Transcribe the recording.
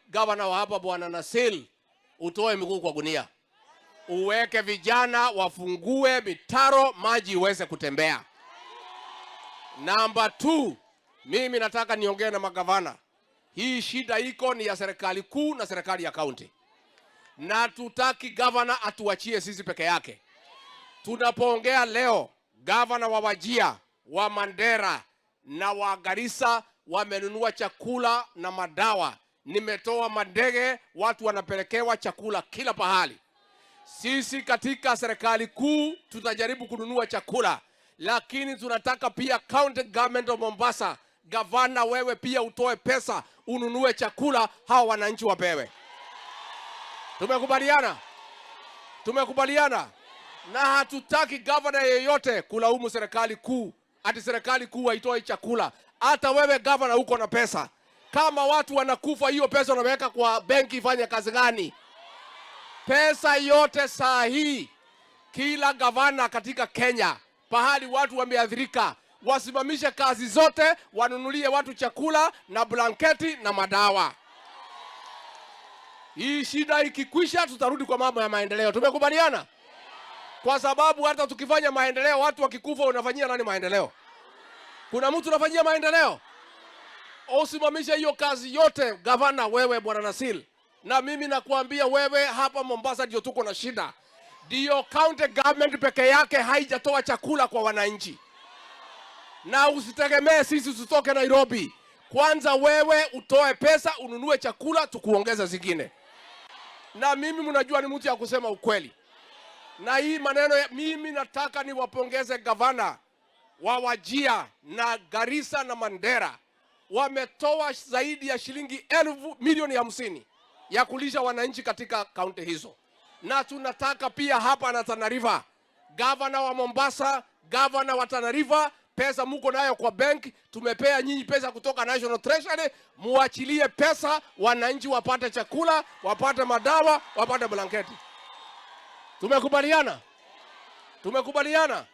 gavana wa hapa bwana Nasil, utoe miguu kwa gunia. Uweke vijana wafungue mitaro maji iweze kutembea. Namba 2, mimi nataka niongee na magavana. Hii shida iko ni ya serikali kuu na serikali ya kaunti. Na tutaki gavana atuachie sisi peke yake. Tunapoongea leo, gavana wa Wajir, wa Mandera na wa Garissa wamenunua chakula na madawa. Nimetoa mandege, watu wanapelekewa chakula kila pahali. Sisi katika serikali kuu tutajaribu kununua chakula, lakini tunataka pia county government of Mombasa, gavana wewe pia utoe pesa ununue chakula, hawa wananchi wapewe. Tumekubaliana? Tumekubaliana? Na hatutaki gavana yeyote kulaumu serikali kuu, ati serikali kuu haitoi chakula. Hata wewe gavana uko na pesa. Kama watu wanakufa, hiyo pesa unaweka kwa benki ifanye kazi gani? Pesa yote saa hii, kila gavana katika Kenya, pahali watu wameathirika, wasimamishe kazi zote, wanunulie watu chakula na blanketi na madawa. Hii shida ikikwisha, tutarudi kwa mambo ya maendeleo. Tumekubaliana? Kwa sababu hata tukifanya maendeleo, watu wakikufa, unafanyia nani maendeleo? Kuna mtu unafanyia maendeleo? Usimamishe hiyo kazi yote, gavana wewe bwana Nasil. Na mimi nakuambia wewe, hapa Mombasa ndio tuko na shida. Ndio county government peke yake haijatoa chakula kwa wananchi. Na usitegemee sisi tutoke Nairobi. Kwanza wewe utoe pesa ununue chakula, tukuongeza zingine. Na mimi mnajua ni mtu ya kusema ukweli. Na hii maneno mimi nataka niwapongeze gavana wa Wajir na Garissa na Mandera. Wametoa zaidi ya shilingi milioni 50 ya kulisha wananchi katika kaunti hizo. Na tunataka pia hapa na Tana River, gavana wa Mombasa, gavana wa Tana River, pesa muko nayo kwa bank, tumepea nyinyi pesa kutoka National Treasury, muachilie pesa wananchi wapate chakula, wapate madawa, wapate blanketi. Tumekubaliana? Tumekubaliana?